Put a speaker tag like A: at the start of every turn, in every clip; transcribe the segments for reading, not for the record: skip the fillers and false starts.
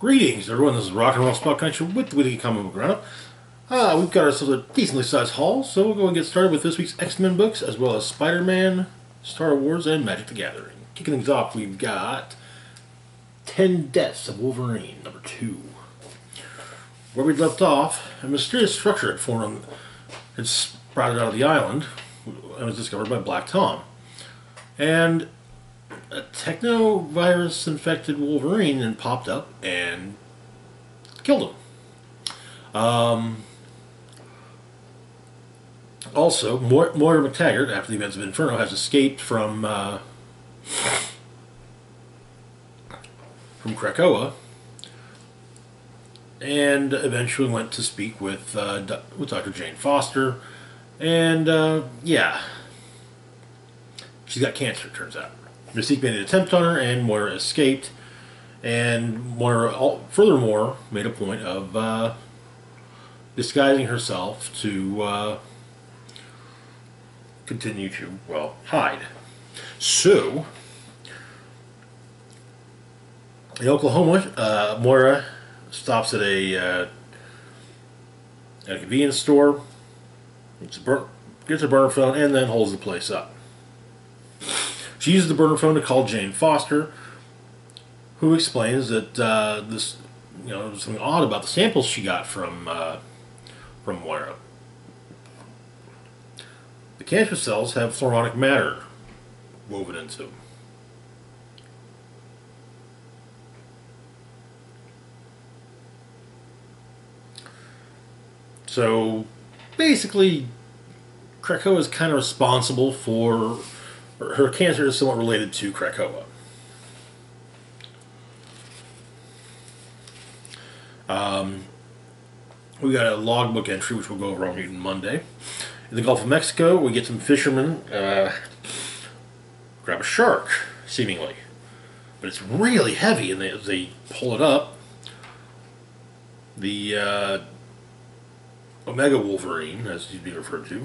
A: Greetings, everyone. This is Rock and Roll Spot Connection with the Witty Comic Book Roundup. We've got ourselves a decently sized haul, so we'll go and get started with this week's X-Men books, as well as Spider-Man, Star Wars, and Magic the Gathering. Kicking things off, we've got 10 Deaths of Wolverine, number 2. Where we'd left off, a mysterious structure had formed, had sprouted out of the island, and was discovered by Black Tom. And a techno-virus infected Wolverine and popped up and killed him. Also, Moira McTaggart, after the events of Inferno, has escaped from Krakoa and eventually went to speak with Dr. Jane Foster. And, yeah. She's got cancer, it turns out. Mystique made an attempt on her, and Moira escaped. And Moira, furthermore, made a point of disguising herself to continue to, well, hide. So, in Oklahoma, Moira stops at a convenience store, gets a burner phone, and then holds the place up. She uses the burner phone to call Jane Foster, who explains that there's something odd about the samples she got from Moira. The cancer cells have fluoronic matter woven into them. So, basically, Krakoa is kind of responsible for... Her cancer is somewhat related to Krakoa. We got a logbook entry, which we'll go over on Mutant Monday. In the Gulf of Mexico, we get some fishermen grab a shark, seemingly. But it's really heavy, and they pull it up. The Omega Wolverine, as he's being referred to,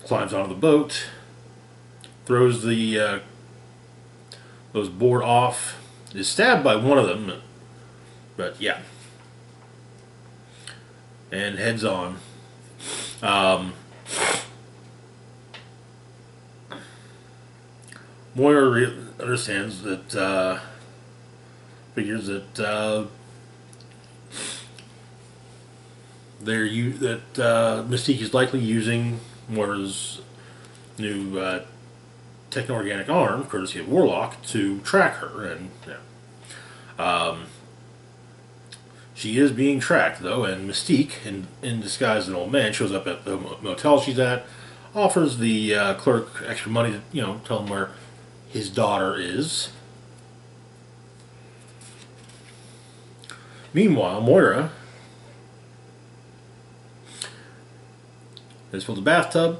A: climbs onto the boat, throws the those board off, is stabbed by one of them, but yeah, and heads on. Moira understands that, figures that Mystique is likely using Moira's new techno-organic arm, courtesy of Warlock, to track her, and yeah. She is being tracked, though, and Mystique, in disguise as an old man, shows up at the motel she's at, offers the clerk extra money to, tell him where his daughter is. Meanwhile, Moira has filled a bathtub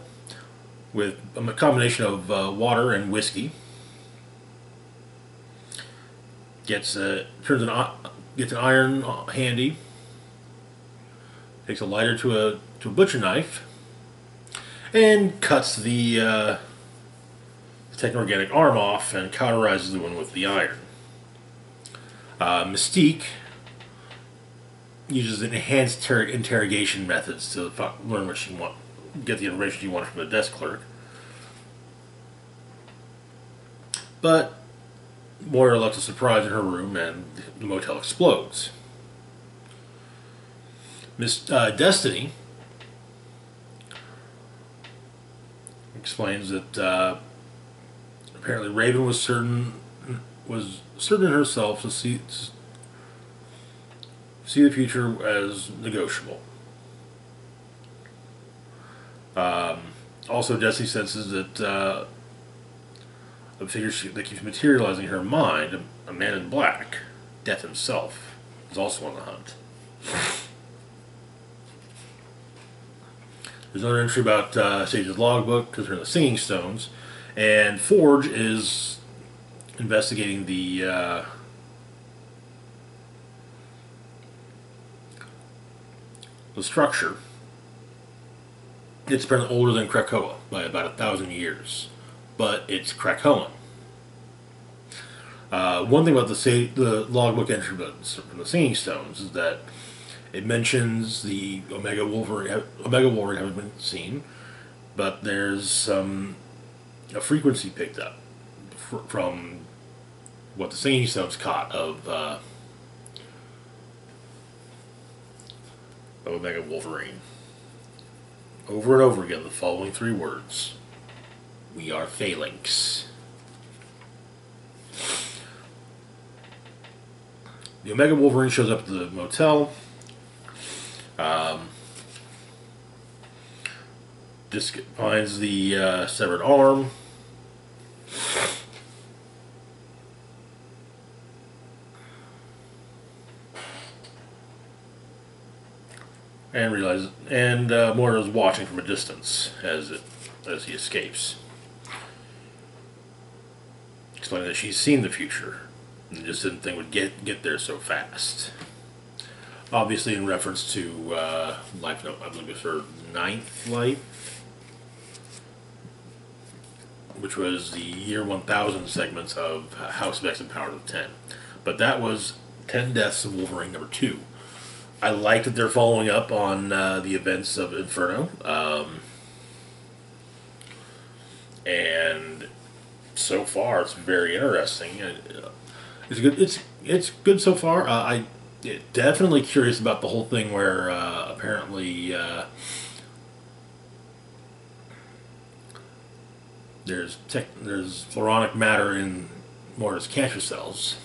A: with a combination of water and whiskey. Gets an iron handy. Takes a lighter to a butcher knife, and cuts the techno-organic arm off and cauterizes the one with the iron. Mystique uses enhanced interrogation methods to learn what she wants. Get the information she wanted from the desk clerk. But Moira left a surprise in her room, and the motel explodes. Miss Destiny explains that apparently Raven was certain herself to see the future as negotiable. Also, Destiny senses that a figure that keeps materializing in her mind, a man in black, Death himself, is also on the hunt. There's another entry about Sage's logbook, because they're in the Singing Stones, and Forge is investigating the structure. It's apparently older than Krakoa by about 1,000 years, but it's Krakoan. One thing about the logbook entry from the Singing Stones is that it mentions the Omega Wolverine. Omega Wolverine haven't been seen, but there's a frequency picked up from what the Singing Stones caught of Omega Wolverine. Over and over again, the following three words: "We are Phalanx." The Omega Wolverine shows up at the motel. Disc finds the severed arm. And realizes, and Moira's watching from a distance as he escapes, explaining that she's seen the future and just didn't think it would get there so fast. Obviously, in reference to Life Note, I believe it's her 9th life, which was the year 1000 segments of House of X and Powers of 10. But that was 10 Deaths of Wolverine number 2. I like that they're following up on the events of Inferno, and so far it's very interesting. It's good. It's good so far. I'm definitely curious about the whole thing where apparently there's floronic matter in Moira's cancer cells.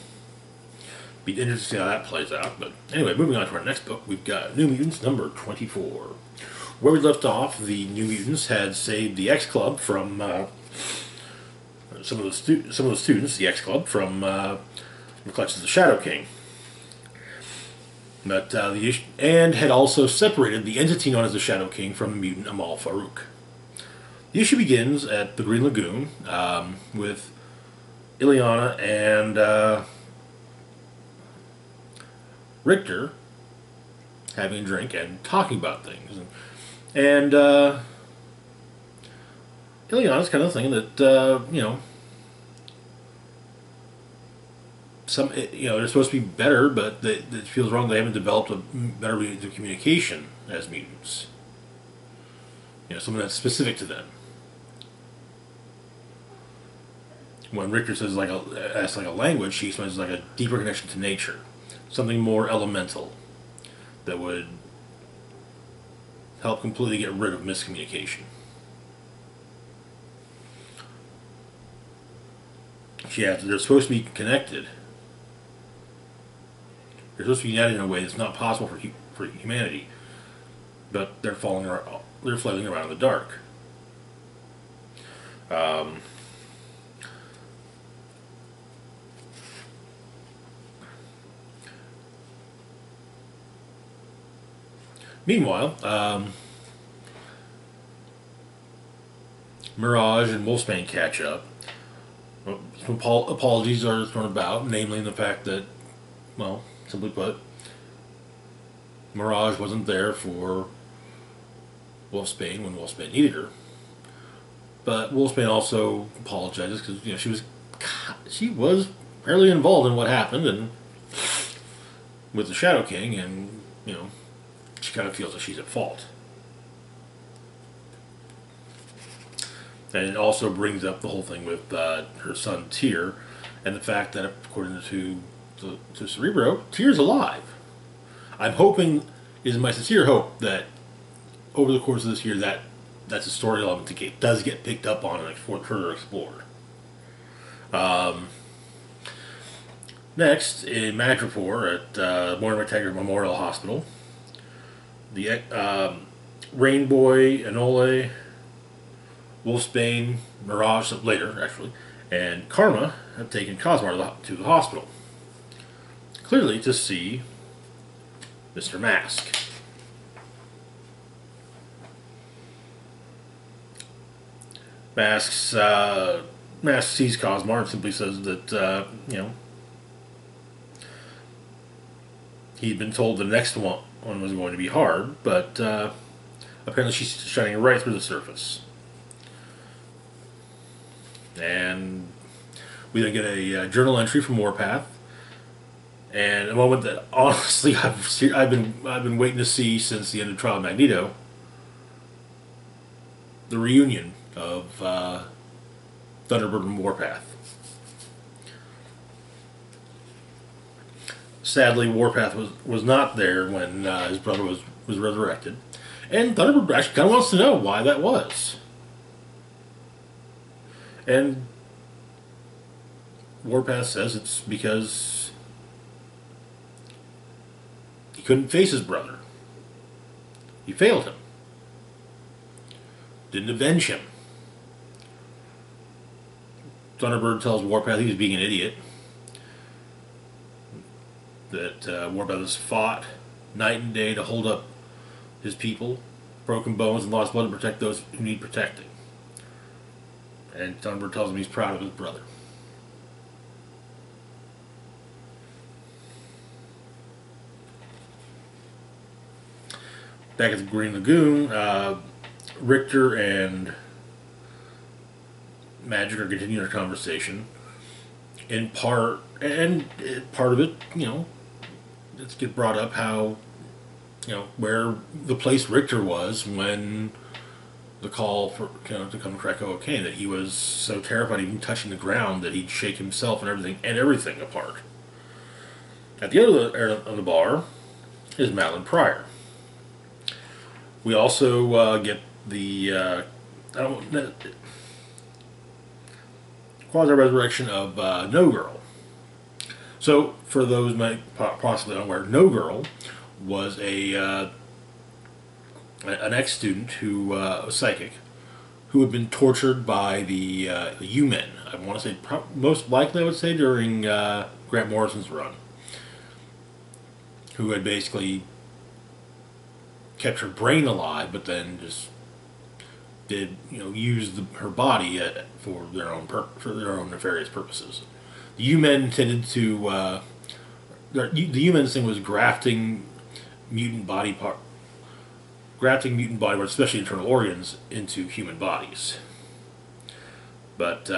A: Be interesting to see how that plays out. But anyway, moving on to our next book, we've got New Mutants number 24. Where we left off, the New Mutants had saved the X Club from some of the students, the X Club, from the clutches of the Shadow King. But and had also separated the entity known as the Shadow King from the mutant Amal Farouk. The issue begins at the Green Lagoon with Ileana and Richter having a drink and talking about things. And Ileana's kind of thinking that, they're supposed to be better, but it feels wrong they haven't developed a better means of communication as mutants. Something that's specific to them. When Richter says asks like a language, she explains like a deeper connection to nature. Something more elemental that would help completely get rid of miscommunication. They're supposed to be connected. They're supposed to be united in a way that's not possible for humanity, but they're flailing around in the dark. Meanwhile, Mirage and Wolfsbane catch up. Some apologies are thrown about, namely the fact that, well, simply put, Mirage wasn't there for Wolfsbane when Wolfsbane needed her. But Wolfsbane also apologizes because she was fairly involved in what happened and with the Shadow King, and she kind of feels that she's at fault. And it also brings up the whole thing with her son Tyr, and the fact that, according to Cerebro, Tyr's alive. I'm hoping, is my sincere hope, that over the course of this year that's a story element that does get picked up on and further explored. Next, in Madripoor at Moira McTaggart Memorial Hospital, the Rainboy, Enole, Wolfsbane, Mirage, later actually, and Karma have taken Cosmar to the hospital. Clearly to see Mr. Mask. Mask sees Cosmar and simply says that, he'd been told the next one was going to be hard, but apparently she's shining right through the surface. And We then get a journal entry from Warpath, and a moment that honestly I've been waiting to see since the end of Trial of Magneto. The reunion of Thunderbird and Warpath. Sadly, Warpath was not there when his brother was resurrected, and Thunderbird actually kind of wants to know why that was. And Warpath says it's because he couldn't face his brother. He failed him. Didn't avenge him. Thunderbird tells Warpath he was being an idiot. That Warpath has fought night and day to hold up his people, broken bones and lost blood to protect those who need protecting. And Thunderbird tells him he's proud of his brother. Back at the Green Lagoon, Richter and Magic are continuing their conversation. In part, and part of it, let's get brought up how, where the place Richter was when the call for to come to Krakoa came. That he was so terrified even touching the ground that he'd shake himself and everything apart. At the end of the bar is Madeline Pryor. We also get the quasi-resurrection of No Girl. So, for those possibly unaware, No Girl was an ex-student who was psychic, who had been tortured by the U-Men. I want to say, most likely I would say during Grant Morrison's run, who had basically kept her brain alive, but then just did use her body for their own nefarious purposes. The U-Men tended to the U-Men's thing was grafting mutant body parts, especially internal organs, into human bodies. But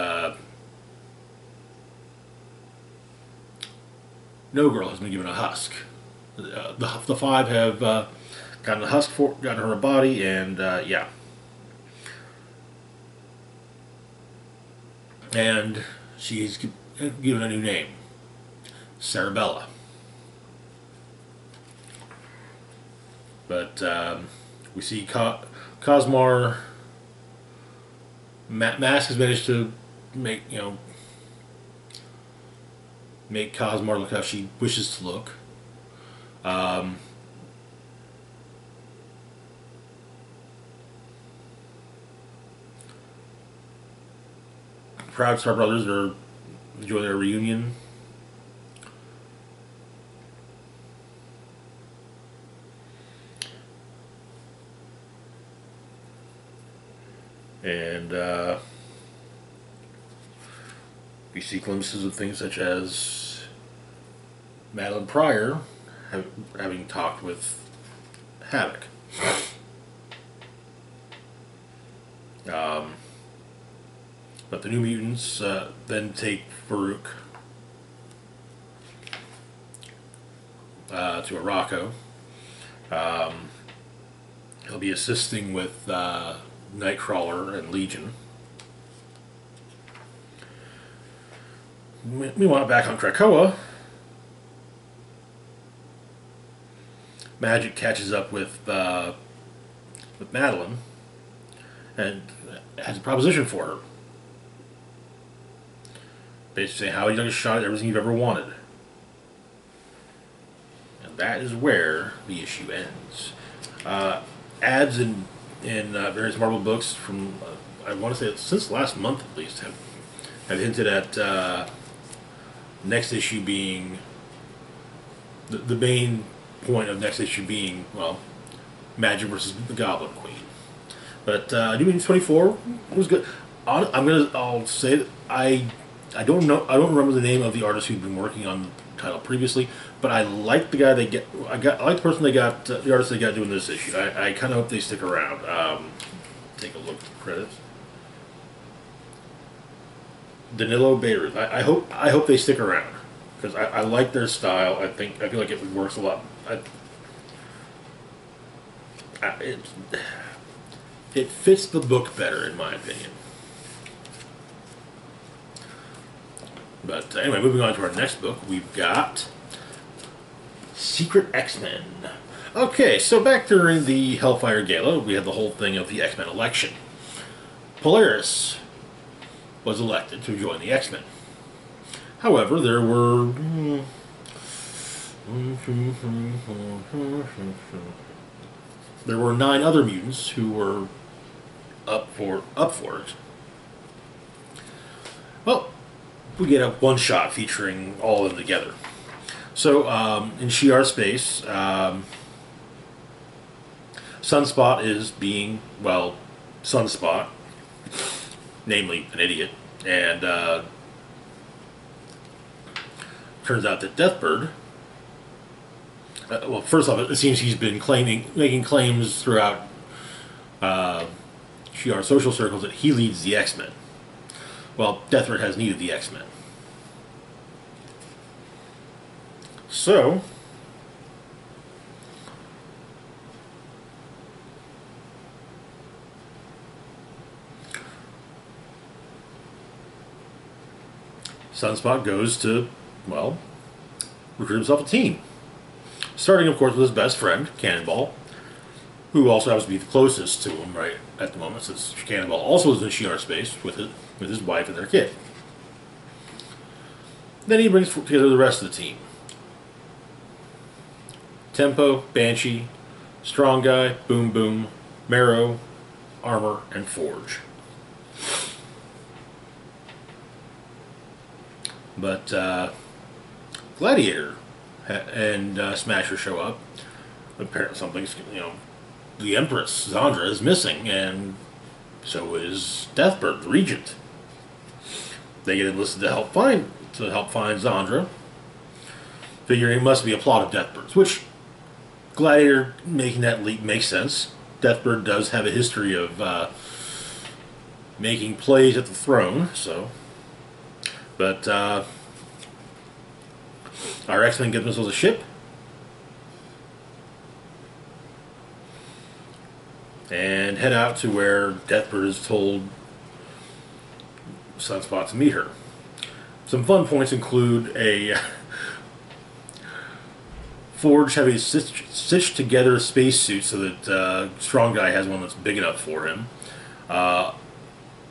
A: No Girl has been given a husk. The five have gotten a husk gotten her a body, and yeah. And she's given a new name, Cerebella. But we see Cosmar. Mask has managed to make Cosmar look how she wishes to look. Proud Star Brothers are enjoying their reunion. And we see glimpses of things such as Madeline Pryor having talked with Havoc. But the New Mutants then take Farouk to Arakko. He'll be assisting with Nightcrawler and Legion. Meanwhile, back on Krakoa, Magic catches up with Madeline and has a proposition for her. Basically saying how you done a shot at everything you've ever wanted. And that is where the issue ends. Ads in various Marvel books from, I want to say since last month at least, have hinted at next issue being, the main point of next issue being, well, Magic versus the Goblin Queen. But New Mutants 24 was good. I'll say that I don't remember the name of the artist who'd been working on the title previously, but I like the guy I like the person the artist they got doing this issue. I kind of hope they stick around. Take a look at the credits. Danilo Beirut. I hope they stick around because I like their style. I feel like it works a lot. It it fits the book better in my opinion. But anyway, moving on to our next book, we've got Secret X-Men. Okay, so back during the Hellfire Gala, we had the whole thing of the X-Men election. Polaris was elected to join the X-Men. However, there were there were 9 other mutants who were up for it. Well, we get a one-shot featuring all of them together. So, in Shi'ar space, Sunspot is being, well, Sunspot, namely an idiot, and turns out that Deathbird, well, first off, it seems he's been making claims throughout Shi'ar social circles that he leads the X-Men. Well, Deathbird has needed the X-Men. So, Sunspot goes to, well, recruit himself a team. Starting, of course, with his best friend, Cannonball, who also happens to be the closest to him right at the moment, since Cannonball also is in Shi'ar space with his wife and their kid. Then he brings together the rest of the team. Tempo, Banshee, Strong Guy, Boom Boom, Marrow, Armor, and Forge. But Gladiator and Smasher show up. Apparently something's, the Empress, Zandra, is missing, and so is Deathbird, the Regent. They get enlisted to help find Zandra, figuring it must be a plot of Deathbird's, which Gladiator making that leap makes sense. Deathbird does have a history of making plays at the throne, so. But our X-Men give themselves a ship, and head out to where Deathbird is told Sunspot to meet her. Some fun points include a Forge having stitched together a spacesuit so that Strong Guy has one that's big enough for him.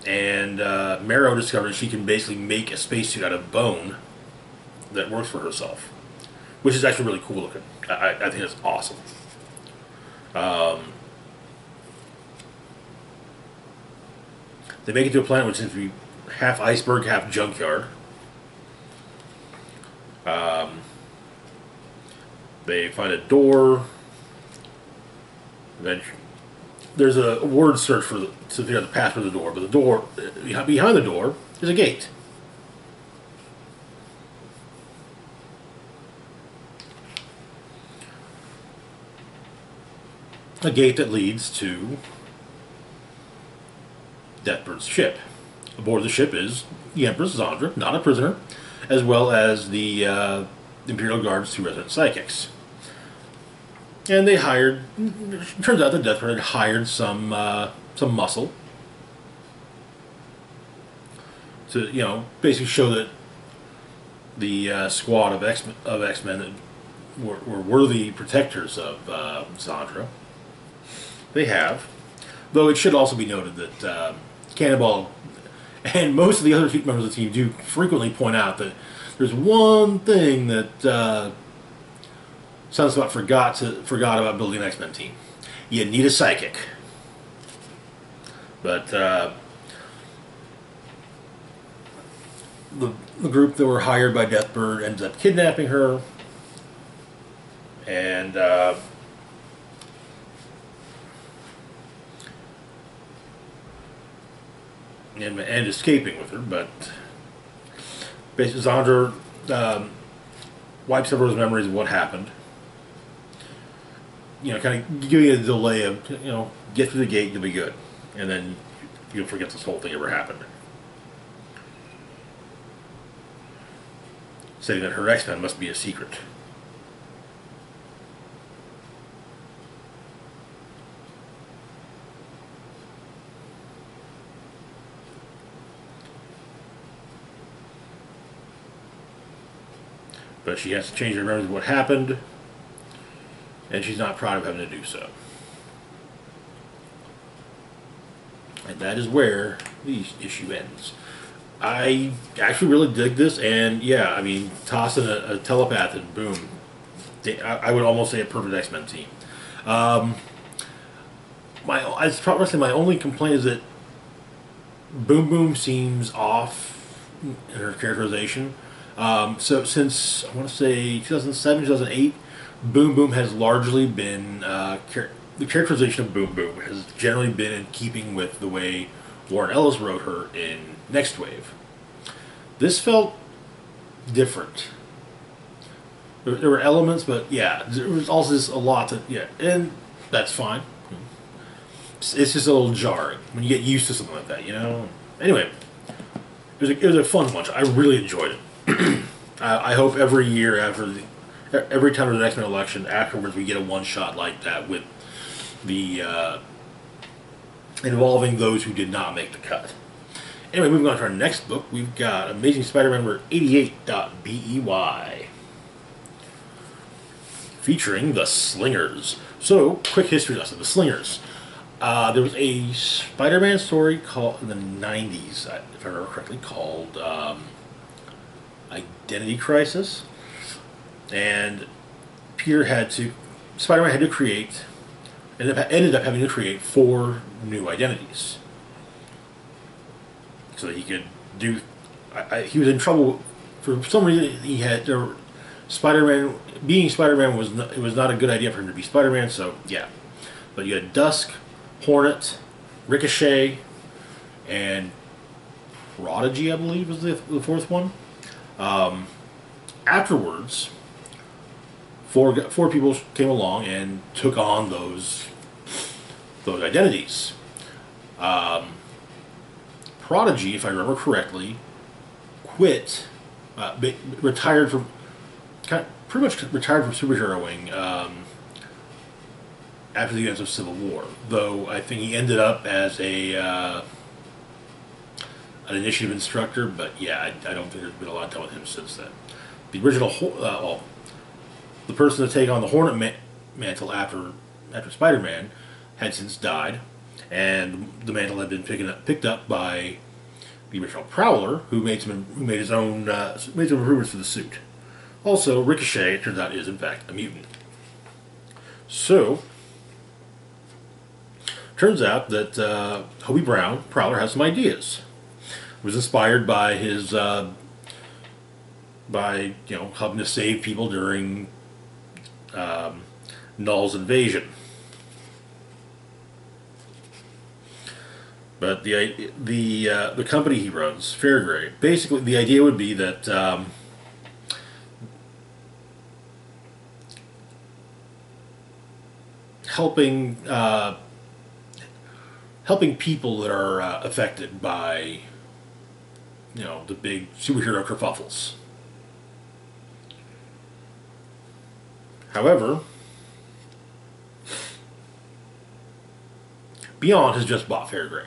A: And Marrow discovers she can basically make a spacesuit out of bone that works for herself, which is actually really cool looking. I think that's awesome. They make it to a planet which seems to be half iceberg, half junkyard. They find a door. Eventually, there's a word search to figure out the path for the door, but the door, behind the door, is a gate. A gate that leads to Deathbird's ship. Aboard the ship is the Empress Zandra, not a prisoner, as well as the Imperial Guard's 2 resident psychics. And they hired. It turns out that Deathbird had hired some muscle to, basically show that the squad of X-Men were worthy protectors of Zandra. They have, though it should also be noted that Cannonball and most of the other members of the team do frequently point out that there's one thing that Sunspot forgot about building an X-Men team. You need a psychic. But the group that were hired by Deathbird ends up kidnapping her, and escaping with her. But basically, Zandra wipes over his memories of what happened. Kind of giving it a delay of, get through the gate, you'll be good. And then you'll forget this whole thing ever happened. saying that her X-Men must be a secret. But she has to change her memories of what happened, and she's not proud of having to do so. And that is where the issue ends. I actually really dig this, and yeah, I mean, toss in a telepath and boom. I would almost say a perfect X-Men team. I'd probably say my only complaint is that Boom Boom seems off in her characterization. So since, I want to say 2007, 2008, Boom Boom has largely been, the characterization of Boom Boom has generally been in keeping with the way Warren Ellis wrote her in Next Wave. This felt different. There were elements, but yeah, there was also just a lot to, yeah, and that's fine. It's just a little jarring when you get used to something like that, you know? Anyway, it was a fun bunch. I really enjoyed it. I hope every year every time there's an X-Men election, afterwards we get a one-shot like that with the, involving those who did not make the cut. Anyway, moving on to our next book, we've got Amazing Spider-Man number 88.BEY. Featuring the Slingers. So, quick history lesson. The Slingers. There was a Spider-Man story called in the 90s, if I remember correctly, called Identity Crisis. And Spider-Man had to create, ended up having to create 4 new identities. So that he could do, he was in trouble, for some reason he had, Spider-Man, being Spider-Man it was not a good idea for him to be Spider-Man, so yeah. But you had Dusk, Hornet, Ricochet, and Prodigy, I believe, was the 4th one. Afterwards, four people came along and took on those identities. Prodigy, if I remember correctly, quit, retired from, pretty much retired from superheroing after the events of Civil War. Though I think he ended up as an initiative instructor, but yeah, I don't think there's been a lot done with him since then. The original, the person to take on the Hornet mantle after Spider-Man had since died, and the mantle had been picked up by the original Prowler, who made his own made some improvements to the suit. Also, Ricochet, it turns out, is in fact a mutant. So, turns out that Hobie Brown, Prowler, has some ideas. It was inspired by his, helping to save people during Null's invasion. But the company he runs, Fairgrave, basically the idea would be that helping people that are affected by the big superhero kerfuffles. However, Beyond has just bought Fairgrave.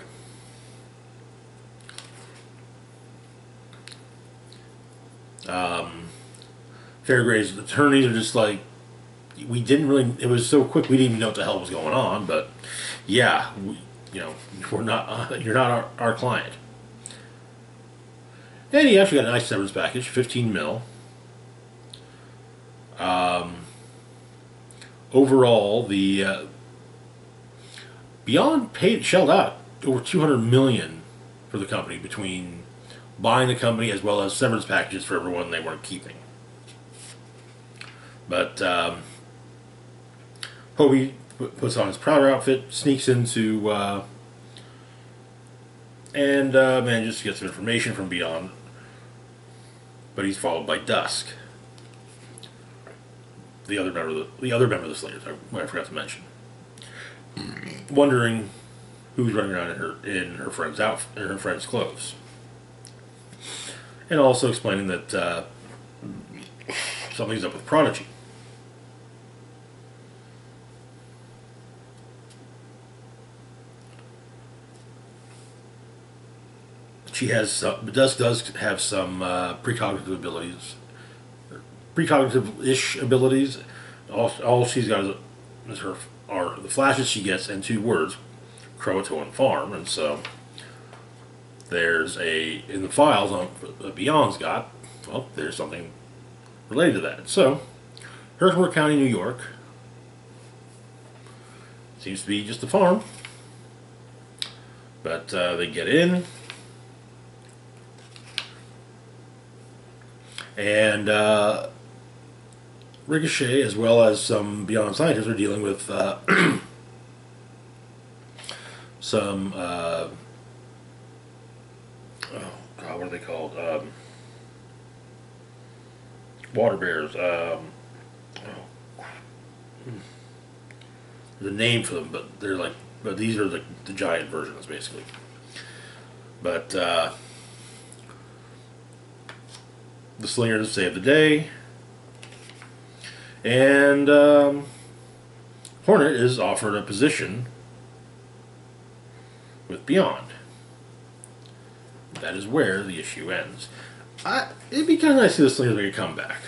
A: Fairgrave's attorneys are just like, we didn't really, it was so quick we didn't even know what the hell was going on, but yeah, we're not, you're not our client. And he actually got a nice severance package, 15 mil. Overall, the Beyond shelled out over $200 million for the company between buying the company as well as severance packages for everyone they weren't keeping. But Hobie puts on his Prowler outfit, sneaks into and manages to get some information from Beyond, but he's followed by Dusk, the other member of the Slingers, I forgot to mention, wondering who's running around in her friend's clothes, and also explaining that Something's up with Prodigy. She has does have some precognitive abilities, precognitive-ish abilities. All she's got is her are the flashes she gets and two words, Croatoan Farm, and so there's in the files on Beyond's got. Well, there's something related to that. So, Herkimer County, New York. Seems to be just a farm, but they get in. And Ricochet, as well as some Beyond scientists, are dealing with some, oh God, what are they called? Water bears. There's a name for them, but they're like, but these are the giant versions, basically. But the Slingers save the day, and Hornet is offered a position with Beyond. That is where the issue ends. It'd be kind of nice to see the Slingers make a comeback.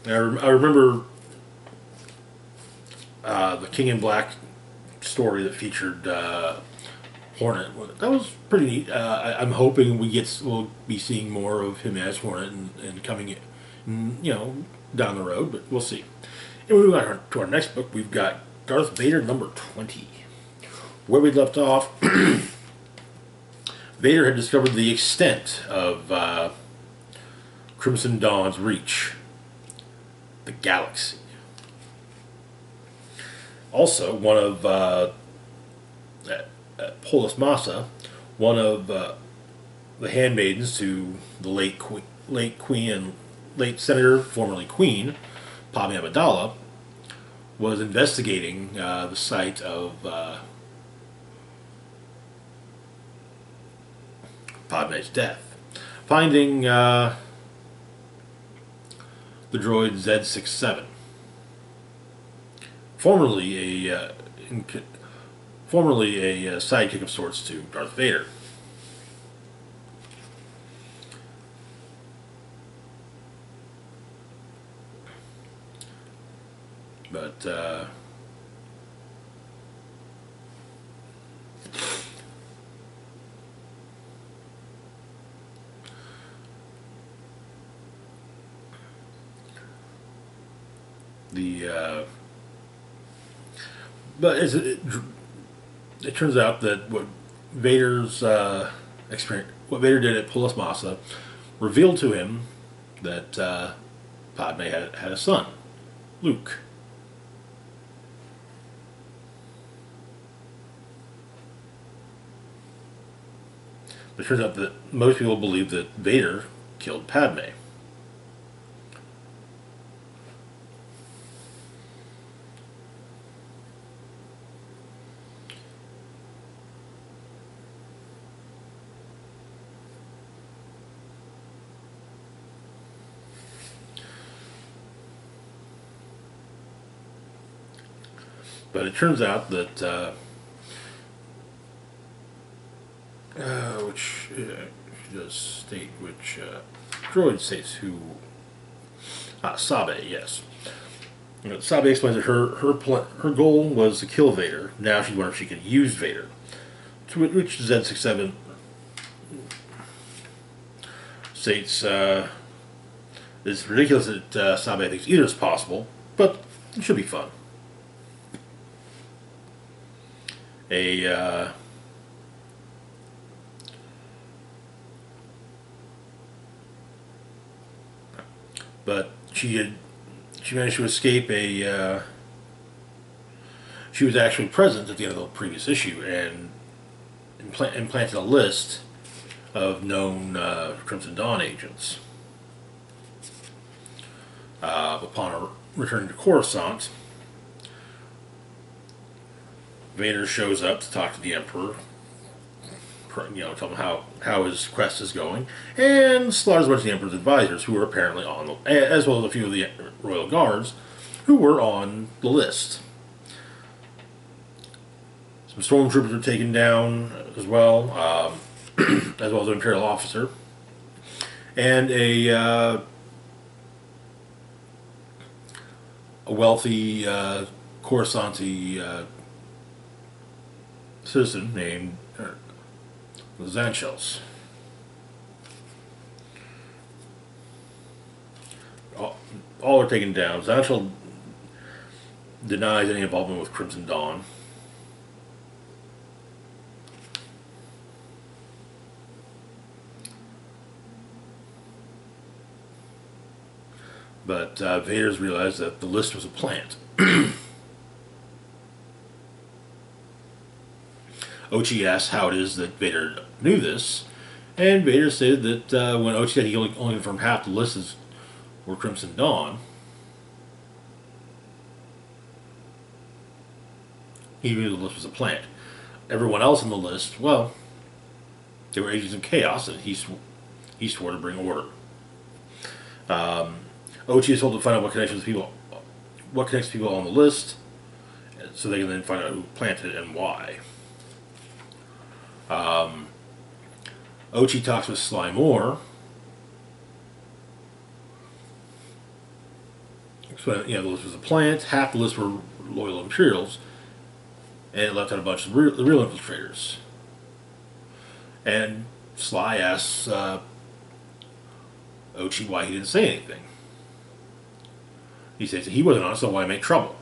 A: I remember the King in Black story that featured Hornet. That was pretty neat. I'm hoping we'll be seeing more of him as Hornet and coming in, down the road, but we'll see. And we move on to our next book. We've got Darth Vader number 20. Where we left off, Vader had discovered the extent of Crimson Dawn's reach, the galaxy. Also, one of Polis Massa, one of the handmaidens to the late Queen and late Senator, formerly Queen, Padme Amidala, was investigating the site of Padme's death, finding the droid Z67, formerly a sidekick of sorts to Darth Vader. But it turns out that what Vader's experience, what Vader did at Polis Massa, revealed to him that Padme had a son, Luke. But it turns out that most people believe that Vader killed Padme. But it turns out that which does state which droid states who Sabe, yes. Sabe explains that her goal was to kill Vader. Now she wondered if she could use Vader. To which Z67 states it's ridiculous that Sabe thinks either is possible, but it should be fun. But she managed to escape she was actually present at the end of the previous issue and implanted a list of known Crimson Dawn agents. Upon her returning to Coruscant, Vader shows up to talk to the Emperor, tell him how his quest is going, and slaughters a bunch of the Emperor's advisors, who were apparently on the, as well as a few of the royal guards, who were on the list. Some stormtroopers were taken down as well, as well as an Imperial officer, and a wealthy Coruscanti citizen named Zanchels. All are taken down. Zanchel denies any involvement with Crimson Dawn. But Vader's realized that the list was a plant. Ochi asks how it is that Vader knew this, and Vader said that when Ochi said he only confirmed half the list were Crimson Dawn, he knew the list was a plant. Everyone else on the list, well, they were agents of chaos, and he swore to bring order. Ochi is told to find out what connects people on the list, so they can then find out who planted it and why. Ochi talks with Sly Moore. So, the list was a plant, half the list were loyal Imperials, and it left out a bunch of the real infiltrators. And Sly asks Ochi why he didn't say anything. He says that he wasn't honest, so why make trouble?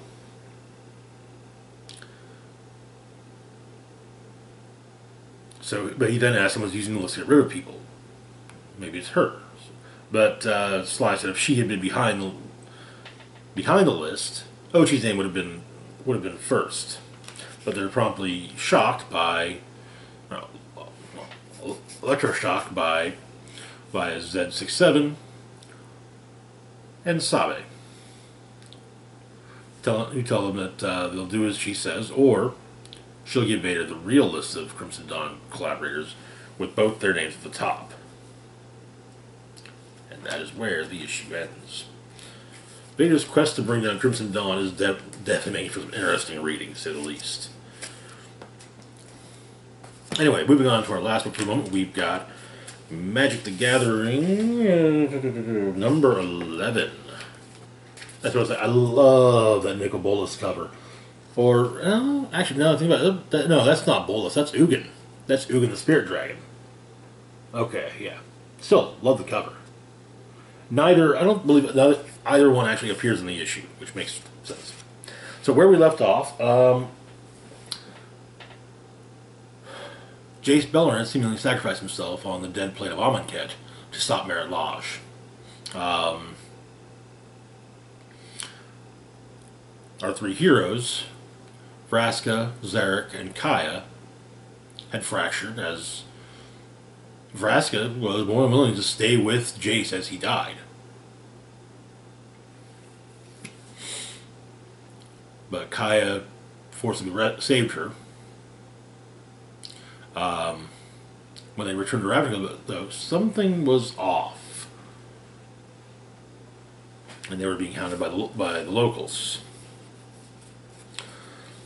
A: But he then asked him was using the list to get rid of people. Maybe it's her. But Sly said if she had been behind the list, Ochi's name would have been first. But they're promptly shocked by, electroshocked by Z67 and Sabe. You tell them that they'll do as she says, or she'll give Vader the real list of Crimson Dawn collaborators with both their names at the top. And that is where the issue ends. Vader's quest to bring down Crimson Dawn is definitely making for some interesting reading, to say the least. Anyway, moving on to our last book for the moment, we've got Magic the Gathering number 11. That's what I was like. I love that Nicol Bolas cover. Or, actually, now I think about it, no, that's not Bolas, that's Ugin. That's Ugin the Spirit Dragon. Okay, yeah. Still, love the cover. I don't believe either one actually appears in the issue, which makes sense. So where we left off, Jace Beleren seemingly sacrificed himself on the dead plate of Amonkhet to stop Marit Lage. Our three heroes, Vraska, Zarek, and Kaya, had fractured as Vraska was more than willing to stay with Jace as he died. But Kaya forcibly saved her. When they returned to Ravnica, though, something was off. And they were being hounded by the locals.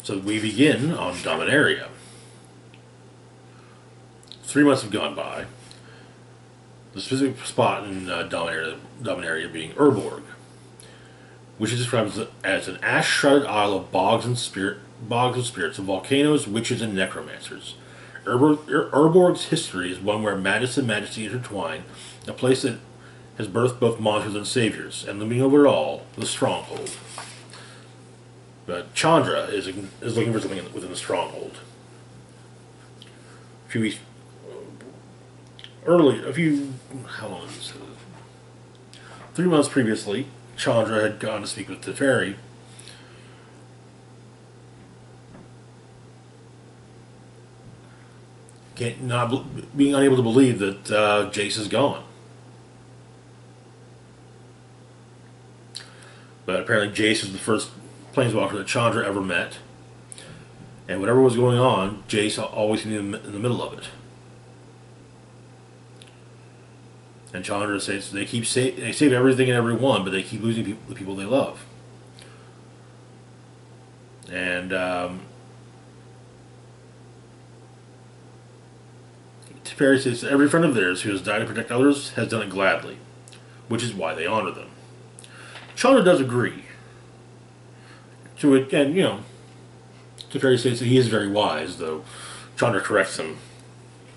A: So we begin on Dominaria. 3 months have gone by. The specific spot in Dominaria being Urborg, which is described as an ash-shrouded isle of bogs of spirits, of volcanoes, witches, and necromancers. Urborg's history is one where madness and majesty intertwine, a place that has birthed both monsters and saviors, and looming over it all, the Stronghold. But Chandra is looking for something within the Stronghold. How long is this? 3 months previously, Chandra had gone to speak with Teferi. Being unable to believe that Jace is gone. But apparently Jace was the first planeswalker that Chandra ever met. And whatever was going on, Jace always seemed in the middle of it. And Chandra says they save everything and everyone, but they keep losing the people they love. And Perry says every friend of theirs who has died to protect others has done it gladly, which is why they honor them. Chandra does agree to it, and Perry says that he is very wise, though Chandra corrects him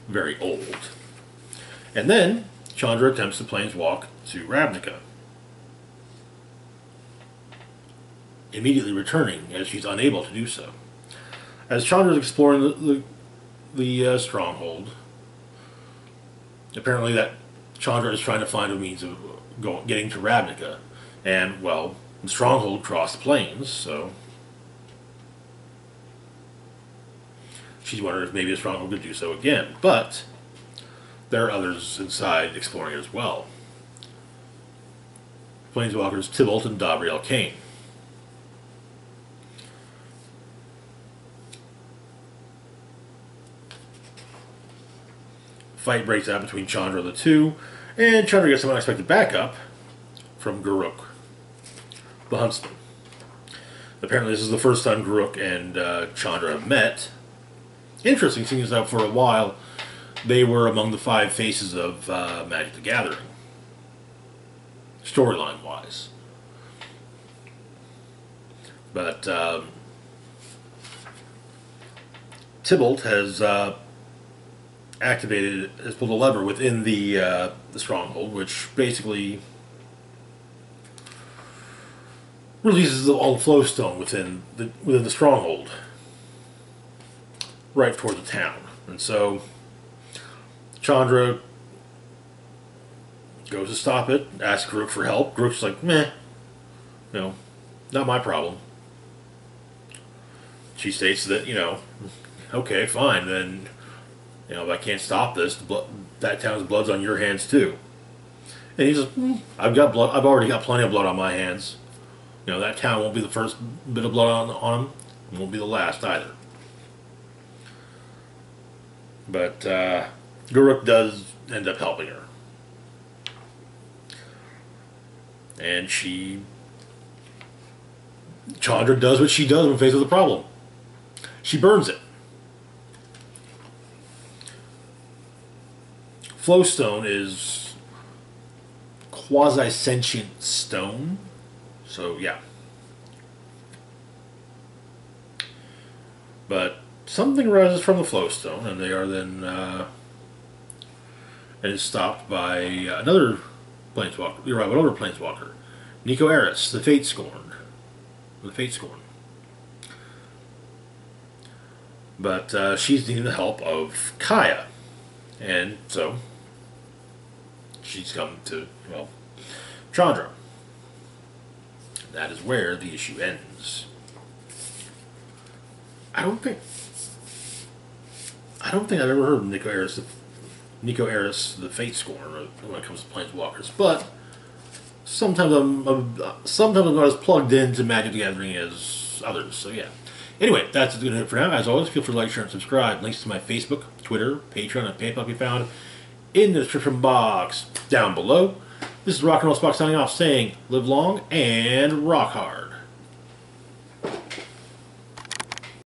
A: very old. And then Chandra attempts to planeswalk to Ravnica, immediately returning as she's unable to do so. As Chandra is exploring the stronghold, apparently that Chandra is trying to find a means of getting to Ravnica, and well, the stronghold crossed the plains, so she's wondering if maybe the stronghold could do so again. But there are others inside exploring it as well. Planeswalkers Tybalt and Gabriel Kane. Fight breaks out between Chandra and the two, and Chandra gets some unexpected backup from Garruk, the huntsman. Apparently this is the first time Garruk and Chandra have met. Interesting, seeing as that for a while they were among the 5 faces of Magic the Gathering, storyline-wise. But Tybalt has pulled a lever within the stronghold, which basically releases all the flow stone within the stronghold, right toward the town. And so Chandra goes to stop it, asks Garruk for help. Garruk's like, meh, not my problem. She states that, okay, fine, then, if I can't stop this, that town's blood's on your hands too. And he says, I've got blood. I've already got plenty of blood on my hands. That town won't be the first bit of blood on him. It won't be the last either. But Garruk does end up helping her. And Chandra does what she does when faced with a problem. She burns it. Flowstone is quasi-sentient stone. So, yeah. But something rises from the flowstone, and they are then and is stopped by another planeswalker. You're right, another planeswalker, Nico Eris, the Fate Scorned. But she's needing the help of Kaya, and so she's come to Chandra. That is where the issue ends. I don't think I've ever heard of Nico Eris, the Fate Scorner, when it comes to planeswalkers. But sometimes I'm not as plugged into Magic the Gathering as others. So yeah. Anyway, that's going to do it for now. As always, feel free to like, share, and subscribe. Links to my Facebook, Twitter, Patreon, and PayPal can be found in the description box down below. This is Rock and Roll Spock signing off, saying live long and rock hard.